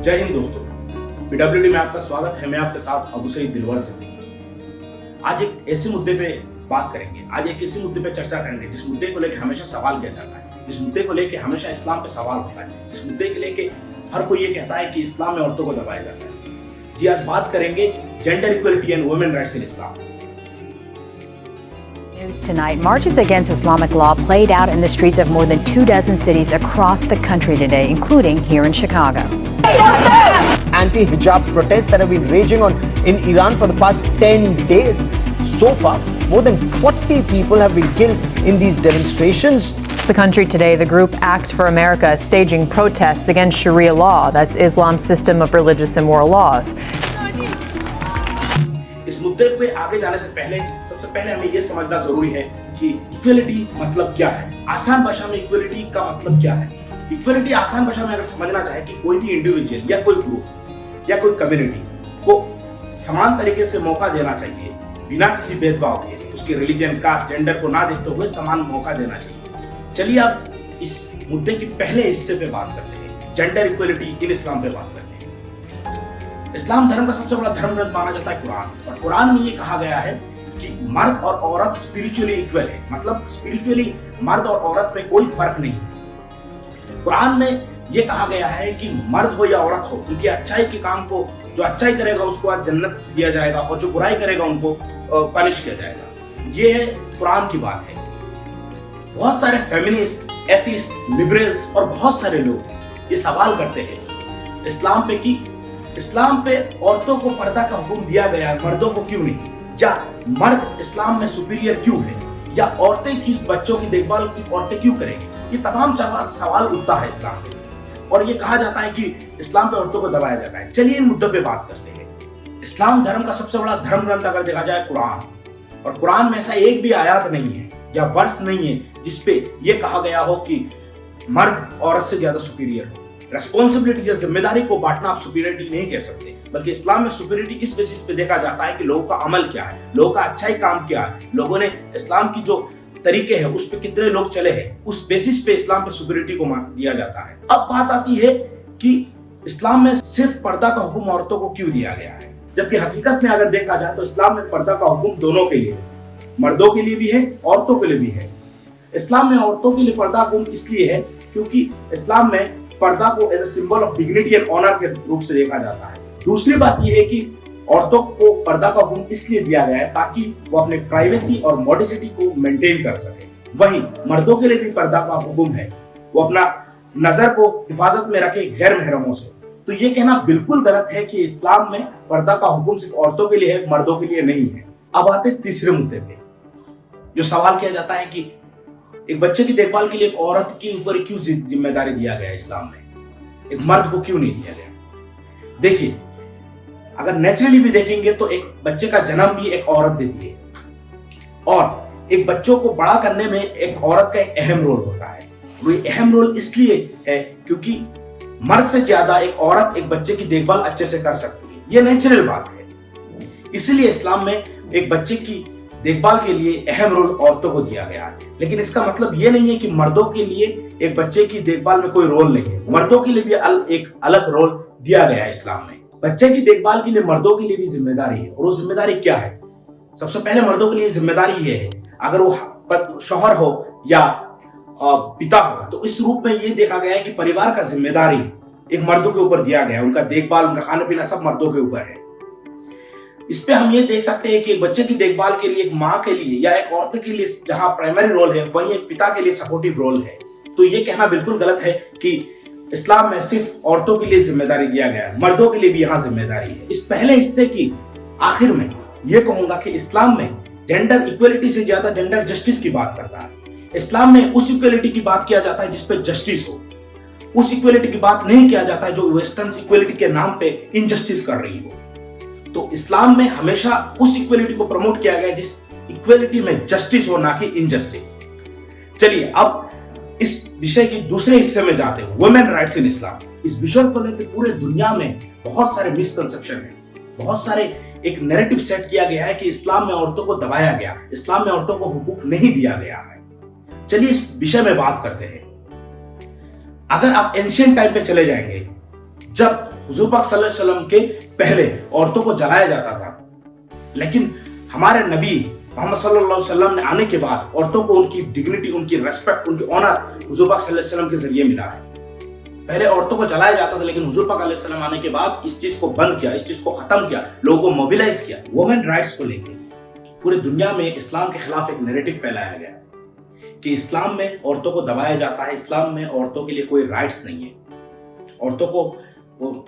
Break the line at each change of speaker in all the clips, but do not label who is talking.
जय हिंद दोस्तों, PWD में आपका स्वागत है। मैं आपके साथ अबू सईद दिलवर सिद्दीकी। आज एक ऐसे मुद्दे पे बात करेंगे, आज एक ऐसे मुद्दे पे चर्चा करेंगे जिस मुद्दे को लेकर हमेशा सवाल किया जाता है, जिस मुद्दे को लेकर हमेशा इस्लाम पे सवाल होता है, जिस मुद्दे को लेकर हर कोई ये कहता है कि इस्लाम में औरतों को दबाया जाता है। जी, आज बात करेंगे gender equality and women rights in Islam.
News tonight, marches against Islamic law played out in the streets of more than 24 cities across the country today, including here in Chicago.
Anti-hijab protests that have been raging in Iran for the past 10 days. So far, more than 40 people have been killed in these demonstrations.
The country today, the group Act for America is staging protests against Sharia law, that's Islam's system of religious and moral laws.
इस मुद्दे पे आगे जाने से पहले सबसे पहले हमें यह समझना जरूरी है कि इक्वलिटी मतलब क्या है। आसान भाषा में इक्वलिटी का मतलब क्या है। इक्वलिटी आसान भाषा में अगर समझना चाहे कि कोई भी इंडिविजुअल या कोई ग्रुप या कोई कम्युनिटी को समान तरीके से मौका देना चाहिए, बिना किसी भेदभाव के, उसके रिलीजन, कास्ट, जेंडर को ना देखते हुए समान मौका देना चाहिए। चलिए अब इस मुद्दे के पहले हिस्से पे बात करते हैं, जेंडर इक्वलिटी इन इस्लाम पे बात करते हैं। इस्लाम धर्म का सबसे बड़ा धर्म ग्रंथ माना जाता है कुरान, और कुरान में ये कहा गया है कि मर्द और औरत स्पिरिचुअली इक्वल है, मतलब स्पिरिचुअली मर्द और औरत में कोई फर्क नहीं है। कुरान में ये कहा गया है कि मर्द हो या औरत हो, उनकी अच्छाई के काम को, जो अच्छाई करेगा उसको आज जन्नत दिया जाएगा और जो बुराई करेगा उनको पनिश किया जाएगा। ये है कुरान की बात है। बहुत सारे फेमिनिस्ट, एथिस्ट, लिबरल्स और बहुत सारे लोग ये सवाल करते हैं इस्लाम पे कि इस्लाम पे औरतों को पर्दा का हुक्म दिया गया है, मर्दों को क्यों नहीं, या मर्द इस्लाम में सुपीरियर क्यों है, या औरतें की बच्चों की देखभाल सिर्फ औरतें क्यों करेंगी। ये तमाम सवाल उठता है इस्लाम पे, और ये कहा जाता है कि इस्लाम पे औरतों को दबाया जाता है। चलिए इन मुद्दों पे बात करते हैं। इस्लाम धर्म का सबसे बड़ा धर्म ग्रंथ अगर देखा जाए कुरान, और कुरान में ऐसा एक भी आयत नहीं है या वर्ष नहीं है जिसपे ये कहा गया हो कि मर्द औरत से ज्यादा सुपीरियर हो। रेस्पॉन्सिबिलिटी या जिम्मेदारी को बांटना आप सुपीरियरिटी नहीं कह सकते, बल्कि इस्लाम में सुपीरियरिटी इस बेसिस पे देखा जाता है कि लोगों का अमल क्या है, लोगों का अच्छाई काम क्या है, लोगों ने इस्लाम की जो तरीके हैं उस पे कितने लोग चले हैं, उस बेसिस पे इस्लाम पे सुपीरियरिटी को मान दिया जाता है। अब बात आती है कि इस्लाम में सिर्फ पर्दा का हुक्म औरतों को क्यों दिया गया है, जबकि हकीकत में अगर देखा जाए तो इस्लाम में पर्दा का हुक्म दोनों के लिए, मर्दों के लिए भी है, औरतों के लिए भी है। इस्लाम में औरतों के लिए पर्दा हुक्म इसलिए है क्योंकि इस्लाम में पर्दा को as a symbol of dignity and honour के रूप से देखा जाता है। दूसरी बात यह है कि औरतों को पर्दा का हुक्म इसलिए दिया गया है ताकि वो अपने प्राइवेसी और मॉडेस्टी को मेंटेन कर सके। वहीं मर्दों के लिए भी पर्दा का हुक्म है, वो अपना नजर को हिफाजत में रखे गैर महरमों से। तो ये कहना बिल्कुल गलत है कि इस्लाम में पर्दा का हुक्म सिर्फ औरतों के लिए है, मर्दों के लिए नहीं है। अब आते तीसरे मुद्दे पे, जो सवाल किया जाता है कि एक बच्चे की देखभाल के लिए एक औरत के ऊपर क्यों जिम्मेदारी दिया गया इस्लाम में, एक मर्द को क्यों नहीं दिया गया। देखिए, अगर नेचुरली भी देखेंगे तो एक बच्चे का जन्म भी एक औरत देती है, और एक बच्चों को बड़ा करने में एक औरत का एक अहम रोल होता है। वो ये अहम रोल इसलिए है क्योंकि मर्द से ज्यादा एक औरत एक बच्चे की देखभाल अच्छे से कर सकती है, ये नेचुरल बात है। इसीलिए इस्लाम में एक बच्चे की देखभाल के लिए अहम रोल औरतों को दिया गया है। लेकिन इसका मतलब ये नहीं है कि मर्दों के लिए एक बच्चे की देखभाल में कोई रोल नहीं है। मर्दों के लिए भी एक अलग रोल दिया गया है इस्लाम में। बच्चे की देखभाल के लिए मर्दों के लिए भी जिम्मेदारी है, और वो जिम्मेदारी क्या है। सबसे पहले मर्दों के लिए जिम्मेदारी ये है, अगर वो शौहर हो या पिता हो, तो इस रूप में ये देखा गया है कि परिवार का जिम्मेदारी एक मर्दों के ऊपर दिया गया है। उनका देखभाल, उनका खाना पीना सब मर्दों के ऊपर है। इस पे हम ये देख सकते हैं कि एक बच्चे की देखभाल के लिए एक माँ के लिए या एक औरत के लिए जहां प्राइमरी रोल है, वहीं एक पिता के लिए सपोर्टिव रोल है। तो ये कहना बिल्कुल गलत है कि इस्लाम में सिर्फ औरतों के लिए जिम्मेदारी दिया गया है, मर्दों के लिए भी यहाँ जिम्मेदारी है। इस पहले हिस्से की आखिर में ये कहूंगा कि इस्लाम में जेंडर इक्वलिटी से ज्यादा जेंडर जस्टिस की बात करता है। इस्लाम में उस इक्वलिटी की बात किया जाता है जिसपे जस्टिस हो, उस इक्वलिटी की बात नहीं किया जाता है जो वेस्टर्न इक्वलिटी के नाम पे इनजस्टिस कर रही हो। तो इस्लाम में हमेशा उस इक्वलिटी को प्रमोट किया गया जिस इक्वलिटी में जस्टिस हो, ना कि इनजस्टिस। चलिए अब इस विषय के दूसरे हिस्से में जाते हैं, वुमेन राइट्स इन इस्लाम। इस विषय को लेकर पूरे दुनिया में बहुत सारे मिसकंसेप्शन है, बहुत सारे एक नैरेटिव सेट किया गया है कि इस्लाम में औरतों को दबाया गया, इस्लाम में औरतों को हुकूक नहीं दिया गया है। चलिए इस विषय में बात करते हैं। अगर आप एंशिएंट टाइम पे चले जाएंगे, जब हुजूर पाक सल्लल्लाहु अलैहि वसल्लम के पहले औरतों को जलाया जाता था, लेकिन हमारे नबी मोहम्मद सल्लल्लाहु अलैहि वसल्लम ने आने के बाद औरतों को उनकी डिग्निटी, उनकी रेस्पेक्ट, उनकी ऑनर हुजूर पाक सल्लल्लाहु अलैहि वसल्लम के जरिए मिला है। पहले औरतों को जलाया जाता था, लेकिन हुजूर पाक अलैहि सल्लम आने के बाद इस चीज को बंद किया, इस चीज को खत्म किया, लोगों को मोबिलाइज किया। वुमेन राइट्स को लेकर पूरी दुनिया में इस्लाम के खिलाफ एक नैरेटिव फैलाया गया कि इस्लाम में औरतों को दबाया जाता है, इस्लाम में औरतों के लिए कोई राइट्स नहीं है, औरतों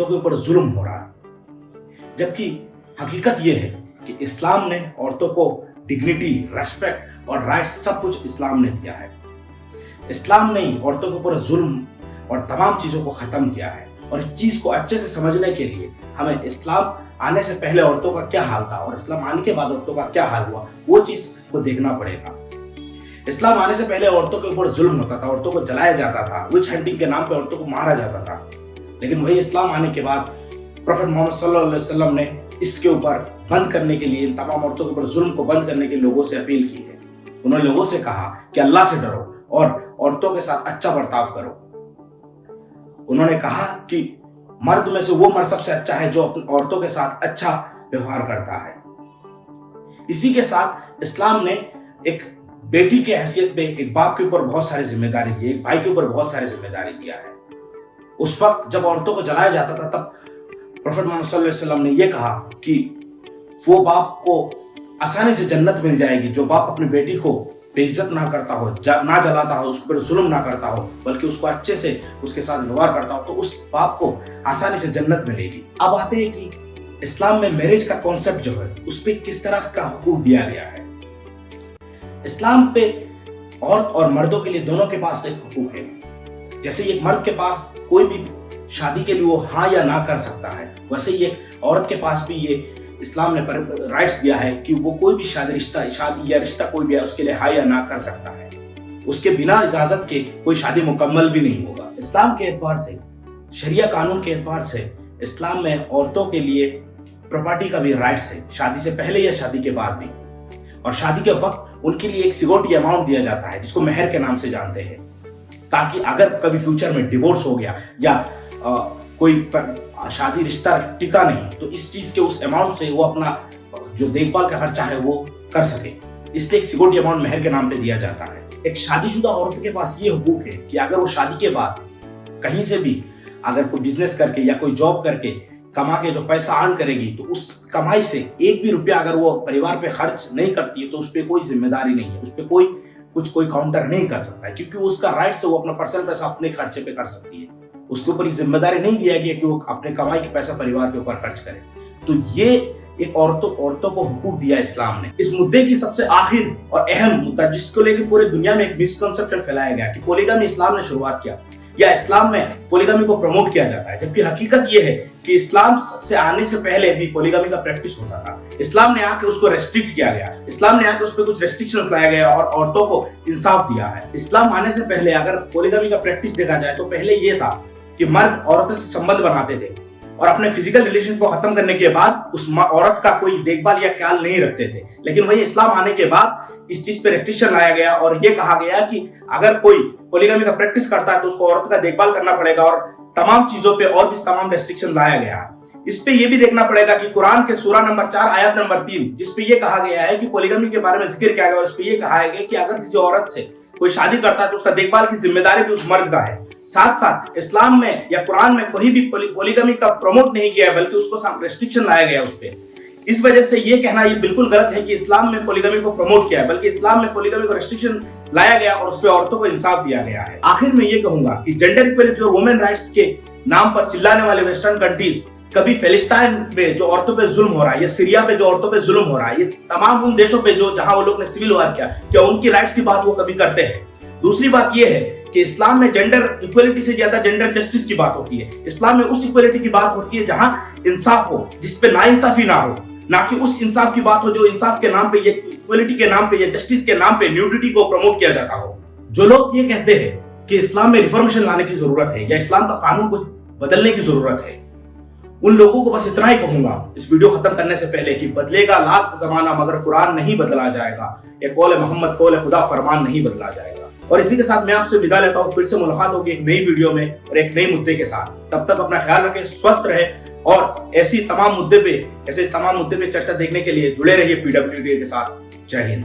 के ऊपर जुल्म हो रहा है। जबकि हकीकत यह है कि इस्लाम ने औरतों को डिग्निटी, रेस्पेक्ट और राइट्स सब कुछ इस्लाम ने दिया है। इस्लाम ने औरतों के ऊपर जुल्म और तमाम चीजों को खत्म किया है। और इस चीज को अच्छे से समझने के लिए हमें इस्लाम आने से पहले औरतों का क्या हाल था और इस्लाम आने के बाद औरतों का क्या हाल हुआ, वो चीज को देखना पड़ेगा। इस्लाम आने से पहले औरतों के ऊपर जुल्म होता था, औरतों को जलाया जाता था, विच हंटिंग के नाम पे औरतों को मारा जाता था। लेकिन वही इस्लाम आने के बाद प्रोफेट मोहम्मद सल्लल्लाहु अलैहि वसल्लम ने इसके ऊपर बंद करने के लिए, तमाम औरतों के ऊपर जुल्म को बंद करने के लिए लोगों से अपील की है। उन्होंने लोगों से कहा कि अल्लाह से डरो और औरतों के साथ अच्छा बर्ताव करो। उन्होंने कहा कि मर्द में से वो मर्द सबसे अच्छा है जो अपनी औरतों के साथ अच्छा व्यवहार करता है। इसी के साथ इस्लाम ने एक बेटी के हैसियत पे एक बाप के ऊपर बहुत सारी जिम्मेदारी दी, एक भाई के ऊपर बहुत सारी जिम्मेदारी दिया है। उस वक्त जब औरतों को जलाया जाता था तब प्रोफेट मोहम्मद सल्लल्लाहु अलैहि वसल्लम ने यह कहा कि वो बाप को आसानी से जन्नत मिल जाएगी जो बाप अपनी बेटी को बेइज्जत ना करता हो, ना जलाता हो, उसके ऊपर जुल्म ना करता हो, बल्कि उसको अच्छे से उसके साथ व्यवहार करता हो, तो उस बाप को आसानी से जन्नत मिलेगी। अब आते हैं कि इस्लाम में मैरिज का कॉन्सेप्ट जो है उस पर किस तरह का हुकूक दिया गया है। इस्लाम पे औरत और मर्दों के लिए दोनों के पास एक हुकूक है। जैसे एक मर्द के पास कोई भी शादी के लिए वो हाँ या ना कर सकता है, वैसे ही एक औरत के पास भी ये इस्लाम ने राइट्स दिया है कि वो कोई भी शादी या रिश्ता कोई भी है उसके लिए हाँ या ना कर सकता है। उसके बिना इजाजत के कोई शादी मुकम्मल भी नहीं होगा। इस्लाम के एतबार से, शरिया कानून के एतबार से इस्लाम में औरतों के लिए प्रॉपर्टी का भी राइट्स है, शादी से पहले या शादी के बाद भी। और शादी के वक्त उनके लिए एक सिक्योरिटी अमाउंट दिया जाता है जिसको मेहर के नाम से जानते हैं, ताकि अगर कभी फ्यूचर में डिवोर्स हो गया या कोई शादी रिश्ता टिका नहीं तो इस चीज के उस अमाउंट से वो अपना जो देखभाल का खर्चा है वो कर सके। इसलिए एक सिक्योरिटी अमाउंट मेहर के नाम पे दिया जाता है। एक शादीशुदा औरत के पास ये हुकूक है कि अगर वो शादी के बाद कहीं से भी अगर कोई बिजनेस करके या कोई जॉब करके कमा के जो पैसा अर्न करेगी तो उस कमाई से एक भी रुपया अगर वो परिवार पे खर्च नहीं करती है तो उस पर कोई जिम्मेदारी नहीं है, उस पर कोई काउंटर नहीं कर सकता है, क्योंकि उसका राइट से वो अपना पर्सनल पैसा अपने खर्चे पे कर सकती है। उसके ऊपर जिम्मेदारी नहीं दिया गया कि वो अपने कमाई के पैसा परिवार के ऊपर खर्च करे। तो ये एक औरतों को हुकूक दिया इस्लाम ने। इस मुद्दे की सबसे आखिर और अहम मुद्दा जिसको लेकर पूरे दुनिया में एक मिसकंसेप्शन फैलाया गया कि पॉलीगमी इस्लाम ने शुरुआत किया या इस्लाम में पॉलीगमी को प्रमोट किया जाता है, जबकि हकीकत ये है कि इस्लाम से आने से पहले भी पॉलीगमी का प्रैक्टिस होता था। इस्लाम ने आके उसको रेस्ट्रिक्ट किया गया, इस्लाम ने आके उस पर कुछ रेस्ट्रिक्शंस लाया गया और औरतों को इंसाफ दिया है। इस्लाम आने से पहले अगर पॉलीगमी का प्रैक्टिस देखा जाए तो पहले ये था कि मर्द औरतों से संबंध बनाते थे और अपने फिजिकल रिलेशन को खत्म करने के बाद उस औरत का कोई देखभाल या ख्याल नहीं रखते थे। लेकिन वही इस्लाम आने के बाद इस चीज पे रेस्ट्रिक्शन लाया गया और ये कहा गया कि अगर कोई पॉलीगमी का प्रैक्टिस करता है तो उसको औरत का देखभाल करना पड़ेगा और तमाम चीजों पे और भी तमाम रेस्ट्रिक्शन लाया गया। इस पे ये भी देखना पड़ेगा कि कुरान के सूरा नंबर 4 आयत नंबर 3 जिसपे ये कहा गया है कि पॉलीगमी के बारे में जिक्र किया गया, उस पे ये कहा है कि अगर किसी औरत से कोई शादी करता है तो उसका देखभाल की जिम्मेदारी भी उस मर्द का है। साथ साथ इस्लाम में या कुरान में कोई भी पॉलीगमी का प्रमोट नहीं किया बल्कि उसको रेस्ट्रिक्शन लाया गया उस पे। इस वजह से ये कहना ये बिल्कुल गलत है कि इस्लाम में पॉलीगमी को प्रमोट किया है, बल्कि इस्लाम में पॉलीगमी को रेस्ट्रिक्शन लाया गया और उस पे औरतों को इंसाफ दिया गया है। आखिर में ये कहूंगा कि जेंडर इक्वलिटी और वुमेन राइट्स के नाम पर चिल्लाने वाले वेस्टर्न कंट्रीज कभी फिलिस्तीन पे जो औरतों पे जुल्म हो रहा है या सीरिया पे जो औरतों पे जुल्म हो रहा है, ये तमाम उन देशों पे जो जहां वो लोग ने सिविल वॉर किया, क्या उनकी राइट्स की बात वो कभी करते हैं? दूसरी बात ये है कि इस्लाम में जेंडर इक्वलिटी से ज्यादा जेंडर जस्टिस की बात होती है। इस्लाम में उस इक्वलिटी की बात होती है जहां इंसाफ हो, जिसपे नाइंसाफी ना हो, ना कि उस इंसाफ की बात हो जो इंसाफ के नाम पे या इक्वलिटी के नाम पे या जस्टिस के नाम पे न्यूडिटी को प्रमोट किया जाता हो। जो लोग ये कहते हैं कि इस्लाम में रिफॉर्मेशन लाने की जरूरत है या इस्लाम का कानून को बदलने की जरूरत है, उन लोगों को बस इतना ही कहूंगा इस वीडियो खत्म करने से पहले कि बदलेगा लाख जमाना मगर कुरान नहीं बदला जाएगा, ये कौल मोहम्मद कौल खुदा फरमान नहीं बदला जाएगा। اور اسی کے ساتھ میں آپ سے विदा लेता हूँ. फिर से मुलाकात होगी एक नई वीडियो में और एक नई मुद्दे के साथ. तब तक अपना ख्याल रखें, स्वस्थ रहे और ऐसे तमाम मुद्दे पे चर्चा देखने के लिए जुड़े रहिए PWD के साथ. जय हिंद.